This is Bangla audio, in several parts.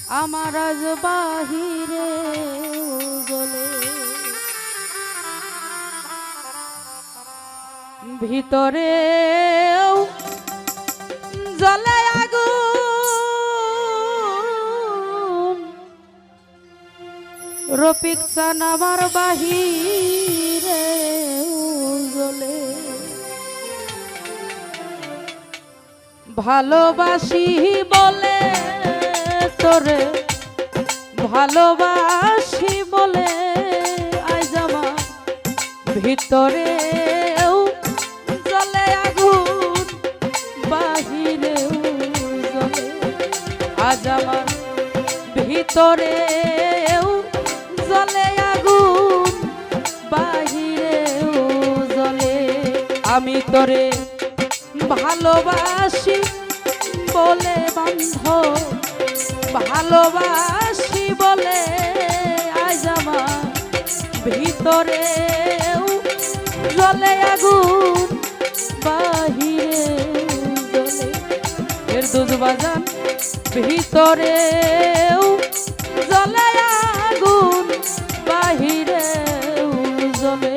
আমার আজ বাহিরে জ্বলে, ভিতরে জ্বলে আগুন। রফিক চান আমার বাহিরে জ্বলে, ভালোবাসি বলে তোরে, ভালোবাসি বলে আজ আমার ভিতরে জ্বলে আগুন, বাহিরেও জ্বলে। আজ আমার ভিতরে জ্বলে আগুন, বাহিরেও জ্বলে। আমি তোরে ভালোবাসি বলে বান্ধব, ভালোবাসি বলে আজ আমার ভিতরে জ্বলে আগুন, বাহিরে জ্বলে। এর দুধ বাজান ভিতরে জ্বলে আগুন, বাহিরে জ্বলে।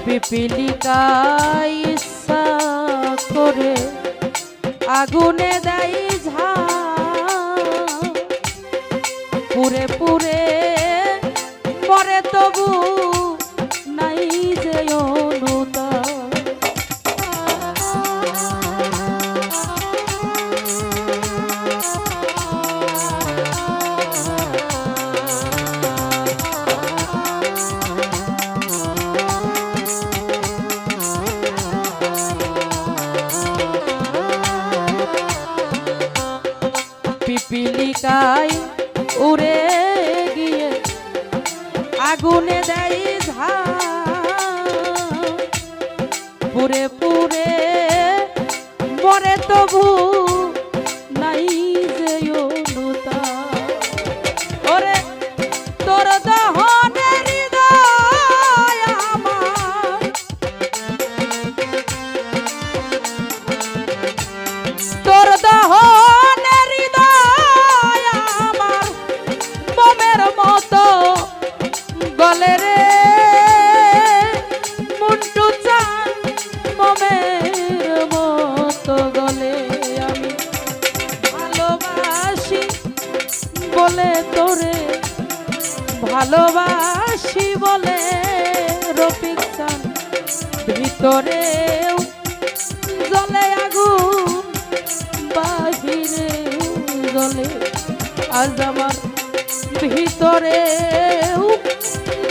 পিপিলিকা ইচ্ছা করে আগুনে দেয় ঝাঁ, পুরে পুরে পরে তবু নাই যে অনুতাপ। পিপিলিকায় উড়ে গিয়ে আগুনে দেয় ঝাঁ, পুরে পুরে মরে তবু নাই যে অনুতাপ। ওরে তোর দহনে হৃদয় আমার, তোর দহনে গলে রে মুন্টু চান মমের মতো গলে। আমি ভালোবাসি বলে তোরে, ভালোবাসি বলে রফিক চান ভিতরে জ্বলে আগুন, বাহিরে জ্বলে। আজ আমার ভিতরে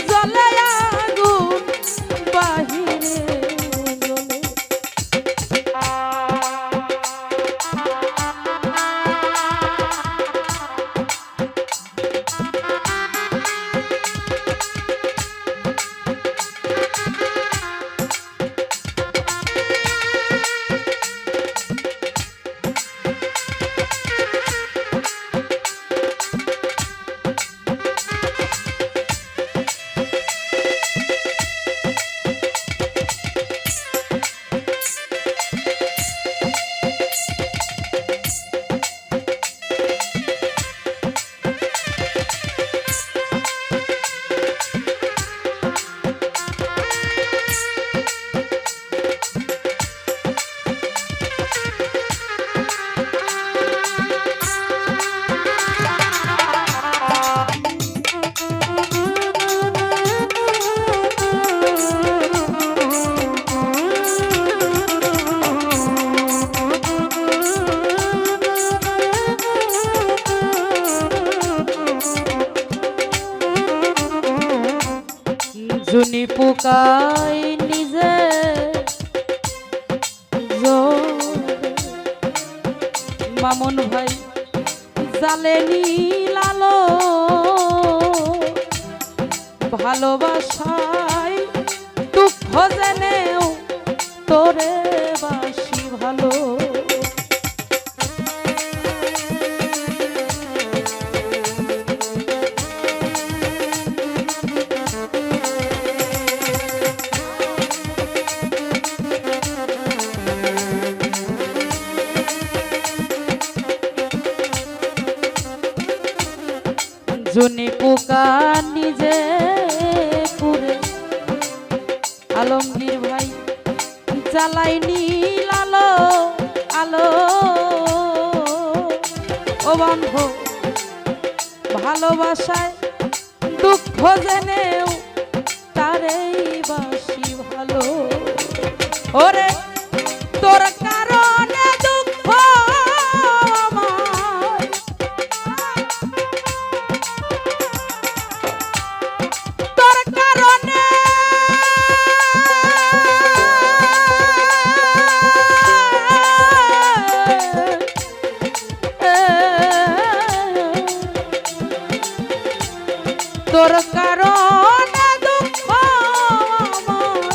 জ্বলে আগুন, বাহিরে জ্বলে। পোকাই নিজে মামুন ভাই জালে নীলালো ভালোবাসায় দুঃখ জেনেও তোরে বাসি ভালো। জুনি পোকা নিজে পুরে আলমগীর ভাই জ্বালাই নীলালো আলো ও বন্ধু ভালোবাসায় দুঃখ জেনেও তারেই বাসি ভালো। ওরে তোর কারণে দুঃখ আমার, তোর কারণে তোর কারণে দুঃখ আমার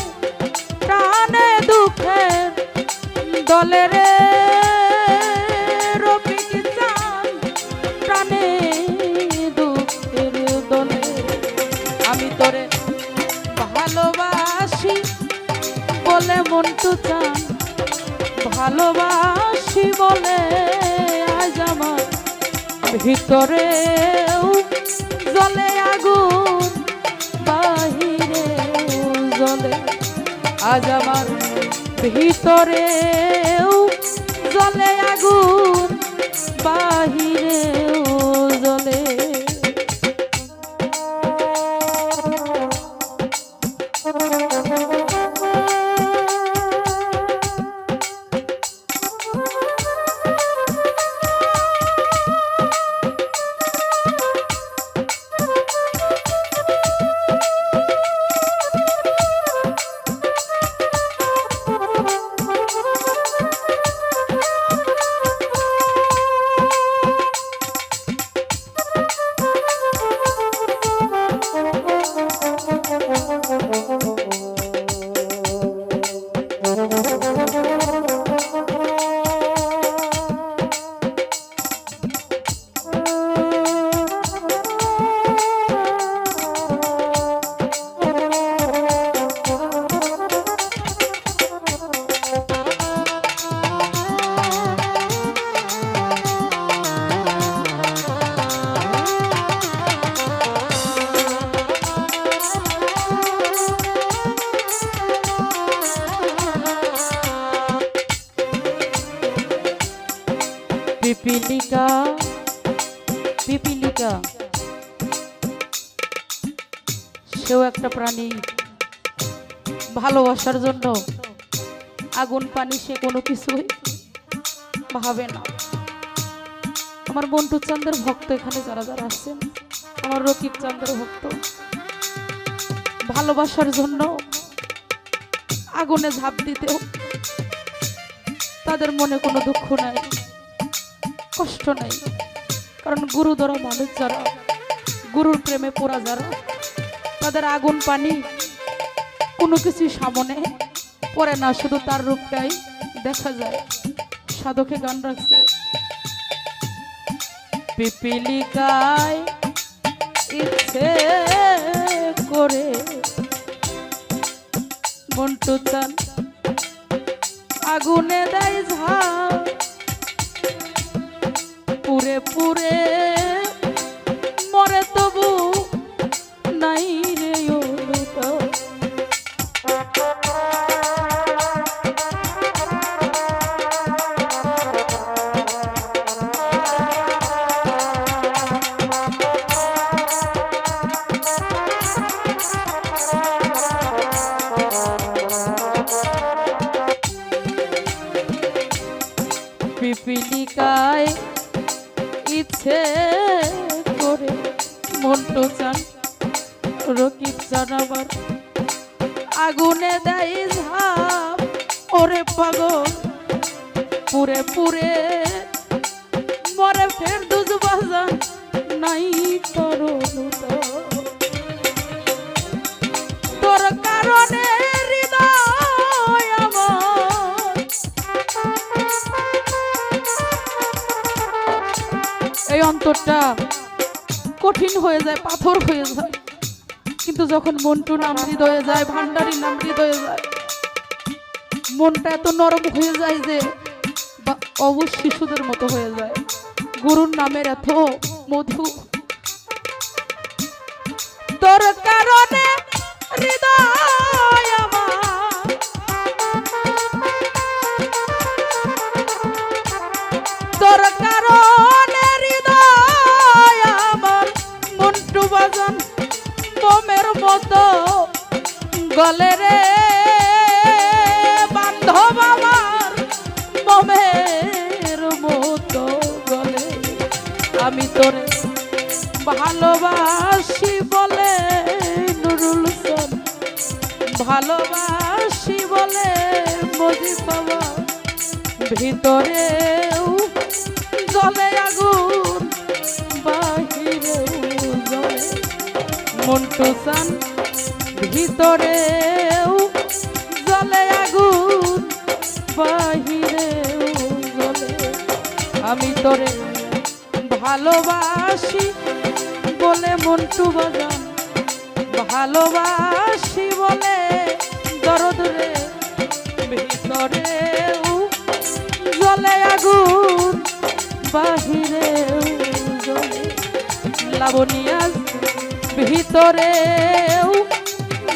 প্রাণে দুঃখের দলে রে রফিক চান প্রাণে দুঃখের দলে। আমি তোরে ভালোবাসি বলে মন্টু চান ভালোবাসি বলে আজ আমার ভিতরেও জলে আগুন বাহিরেও জলে। আজ আমার ভিতরেও জলে আগুন বাহিরেও জলে। পিপিলিকা পিপিলিকা সেও একটা প্রাণী, ভালোবাসার জন্য আগুন পানি সে কোনো কিছুই ভাবে না। আমার মন্টু চাঁদের ভক্ত এখানে যারা যারা আছেন, আমার রকিব চাঁদের ভক্ত, ভালোবাসার জন্য আগুনে ঝাঁপ দিতেও তাদের মনে কোনো দুঃখ নাই, কষ্ট নাই। কারণ গুরু ধরা মানুষ যারা, গুরুর প্রেমে পড়া যারা, তাদের আগুন পানি কোনো কিছু সামনে পড়ে না, শুধু তার রূপটাই দেখা যায়। সাধকে গান রাখছে, পিপিলিকায় ইচ্ছে করে মন্টু চান আগুনে দেয় ঝাঁপ, পুরে পুরে মরে তবু নাই রে অনুতা। পিপিলিকায় ইচ্ছে করে মন্টু চান রকিব চান আবার আগুনে দেয় ঝাপ ওরে পাগল পুরে পুরে মরে ফের দুজ বাজান নাই তোর তোর কারণে হৃদয় আমার এই অন্তরটা কঠিন হয়ে যায়, পাথর হয়ে যায়। কিন্তু যখন মন্টু নাম হৃদয়ে যায়, ভান্ডারী নাম হৃদয়ে যায়, মনটা এত নরম হয়ে যায় যে অবশ শিশুদের মতো হয়ে যায়। গুরুর নামের এত মধু। তোর কারণে হৃদয় আমার তোর কারণে হৃদয় আমার মন্টু বাজান বোমের মতো গলে রে বান্ধব আমার বোমের মতো গলে। আমি তোরে ভালোবাসি বলে নুরুল হোসেন, ভালোবাসি বলে মজিদ বাবা, ভিতরেও জ্বলে আগুন বাহিরেও জ্বলে মন্টু চান, ভিতরেও জ্বলে আগুন বাহিরেও জ্বলে। আমি তোরে ভালোবাসি বলে মন্টু বাজান, ভালোবাসি বলে দরদ রে, ভিতরেও জ্বলে আগুন বাহিরেও জ্বলে। লাবণিয়া ভিতরেও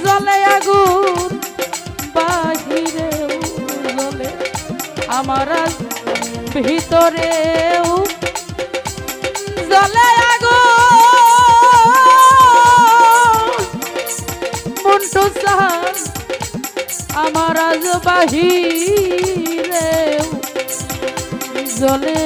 জ্বলে আগুন বাহিরেও জ্বলে। আমার ভিতরেও জ্বলে আগুন মন্টু চান, আমার আজ বাহিরেও জ্বলে।